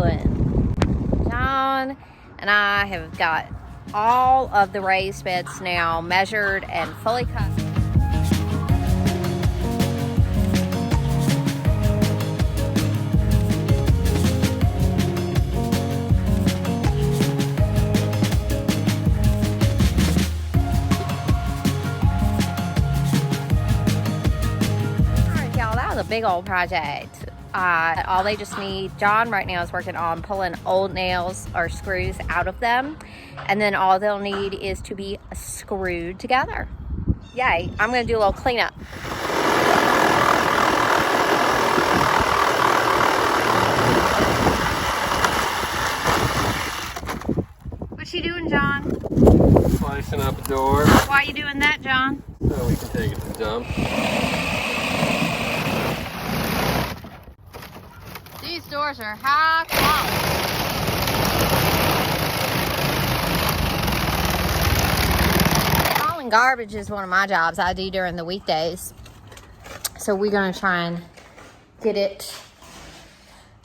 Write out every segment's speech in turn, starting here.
going? John and I have got all of the raised beds now measured and fully cut. A big old project. All they just need, John right now is working on pulling old nails or screws out of them, and then all they'll need is to be screwed together. Yay, I'm gonna do a little cleanup. What you doing, John? Slicing up a door. Why are you doing that, John? So we can take it to dump. These doors are high quality. Hauling garbage is one of my jobs I do during the weekdays. So we're gonna try and get it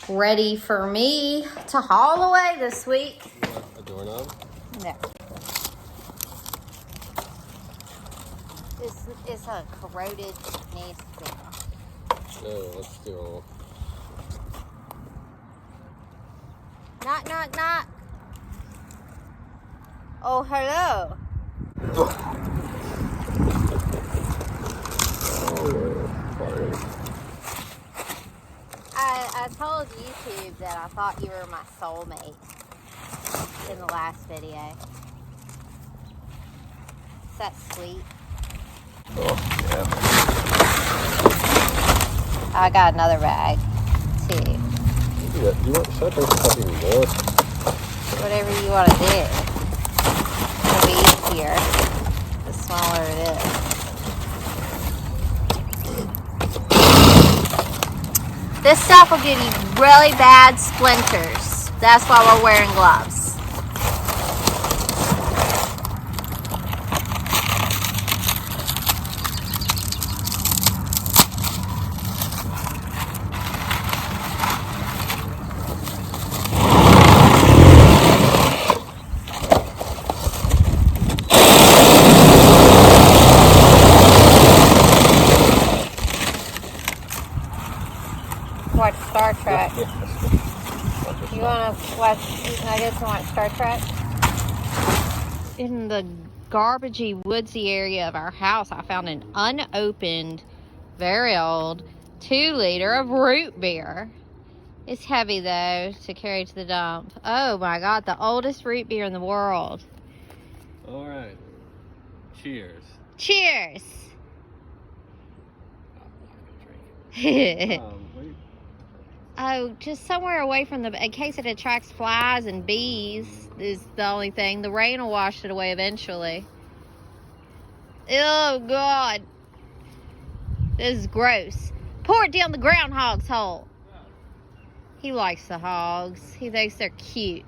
ready for me to haul away this week. A doorknob? No. It's a corroded, nasty. No, let's do all. Knock, knock, knock. Oh, hello. I told YouTube that I thought you were my soulmate in the last video. Is that sweet? Oh, yeah. I got another bag, too. You want something fucking more? Whatever you want to do. It'll be easier the smaller it is. This stuff will give you really bad splinters. That's why we're wearing gloves. Watch Star Trek. You want to watch, I guess you want Star Trek? In the garbagey, woodsy area of our house, I found an unopened, very old 2-liter of root beer. It's heavy though to carry to the dump. Oh my God, the oldest root beer in the world. All right. Cheers. Cheers. Wait. Oh, just somewhere away from in case it attracts flies and bees is the only thing. The rain will wash it away eventually. Oh, God. This is gross. Pour it down the groundhog's hole. He likes the hogs. He thinks they're cute.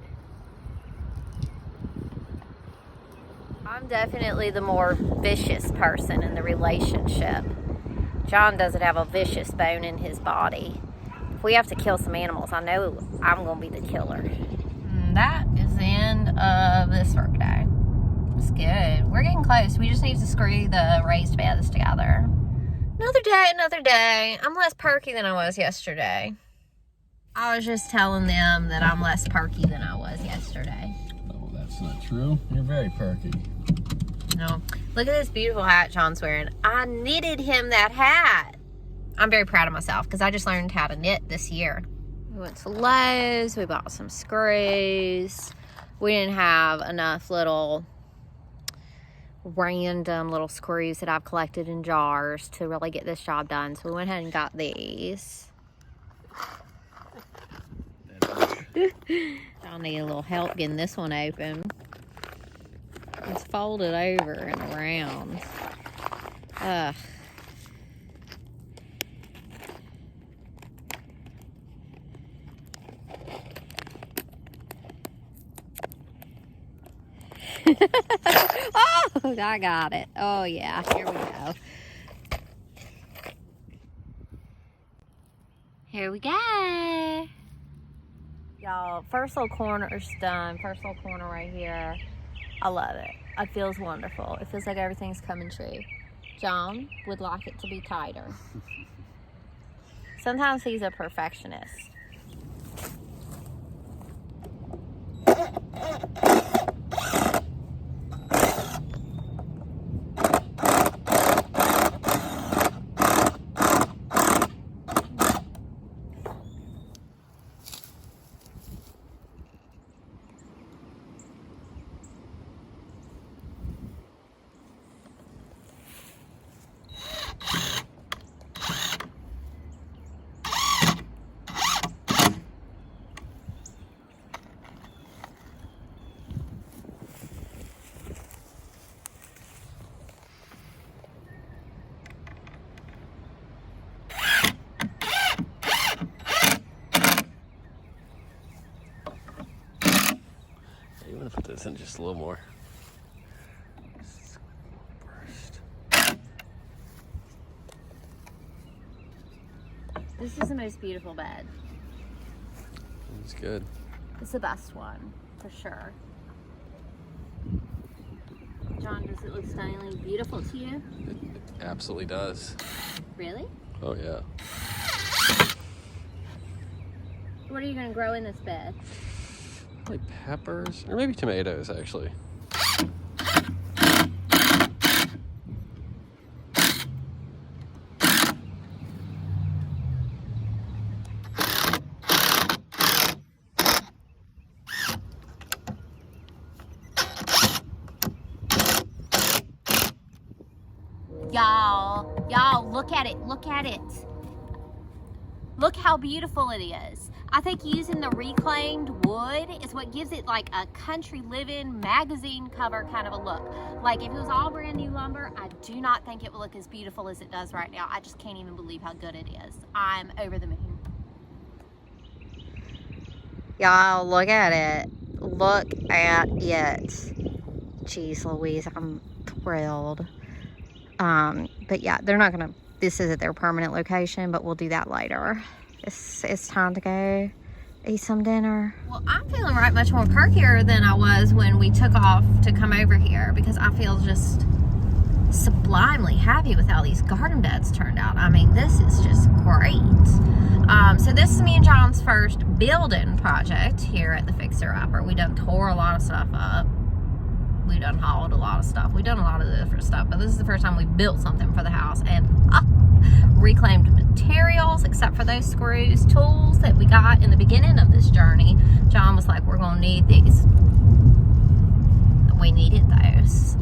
I'm definitely the more vicious person in the relationship. John doesn't have a vicious bone in his body. If we have to kill some animals, I know I'm going to be the killer. And that is the end of this work day. It's good. We're getting close. We just need to screw the raised beds together. Another day, another day. I'm less perky than I was yesterday. I was just telling them that I'm less perky than I was yesterday. Oh, that's not true. You're very perky. No. Look at this beautiful hat John's wearing. I knitted him that hat. I'm very proud of myself because I just learned how to knit this year. We went to Lowe's. We bought some screws. We didn't have enough little random little screws that I've collected in jars to really get this job done. So we went ahead and got these. I'll need a little help getting this one open. It's folded over and around. Ugh. Oh, I got it. Oh, yeah. Here we go. Here we go. Y'all, first little corner's done. First little corner right here. I love it. It feels wonderful. It feels like everything's coming true. John would like it to be tighter. Sometimes he's a perfectionist. I'm gonna put this in just a little more. This is the most beautiful bed. It's good. It's the best one, for sure. John, does it look stunningly beautiful to you? It absolutely does. Really? Oh yeah. What are you going to grow in this bed? Like peppers, or maybe tomatoes, actually. Y'all, look at it, look at it. Look how beautiful it is. I think using the reclaimed wood is what gives it like a country living magazine cover kind of a look. Like if it was all brand new lumber, I do not think it would look as beautiful as it does right now. I just can't even believe how good it is. I'm over the moon. Y'all, look at it. Look at it. Jeez Louise, I'm thrilled. But yeah, they're not gonna, this isn't their permanent location, but we'll do that later. It's time to go eat some dinner. Well, I'm feeling right much more perkier than I was when we took off to come over here, because I feel just sublimely happy with how these garden beds turned out. I mean, this is just great. So this is me and John's first building project here at the Fixer-Upper. We done tore a lot of stuff up. We done hauled a lot of stuff. We done a lot of different stuff, but this is the first time we built something for the house, and reclaimed materials, except for those screws, tools that we got in the beginning of this journey. John was like, we're gonna need these. We needed those.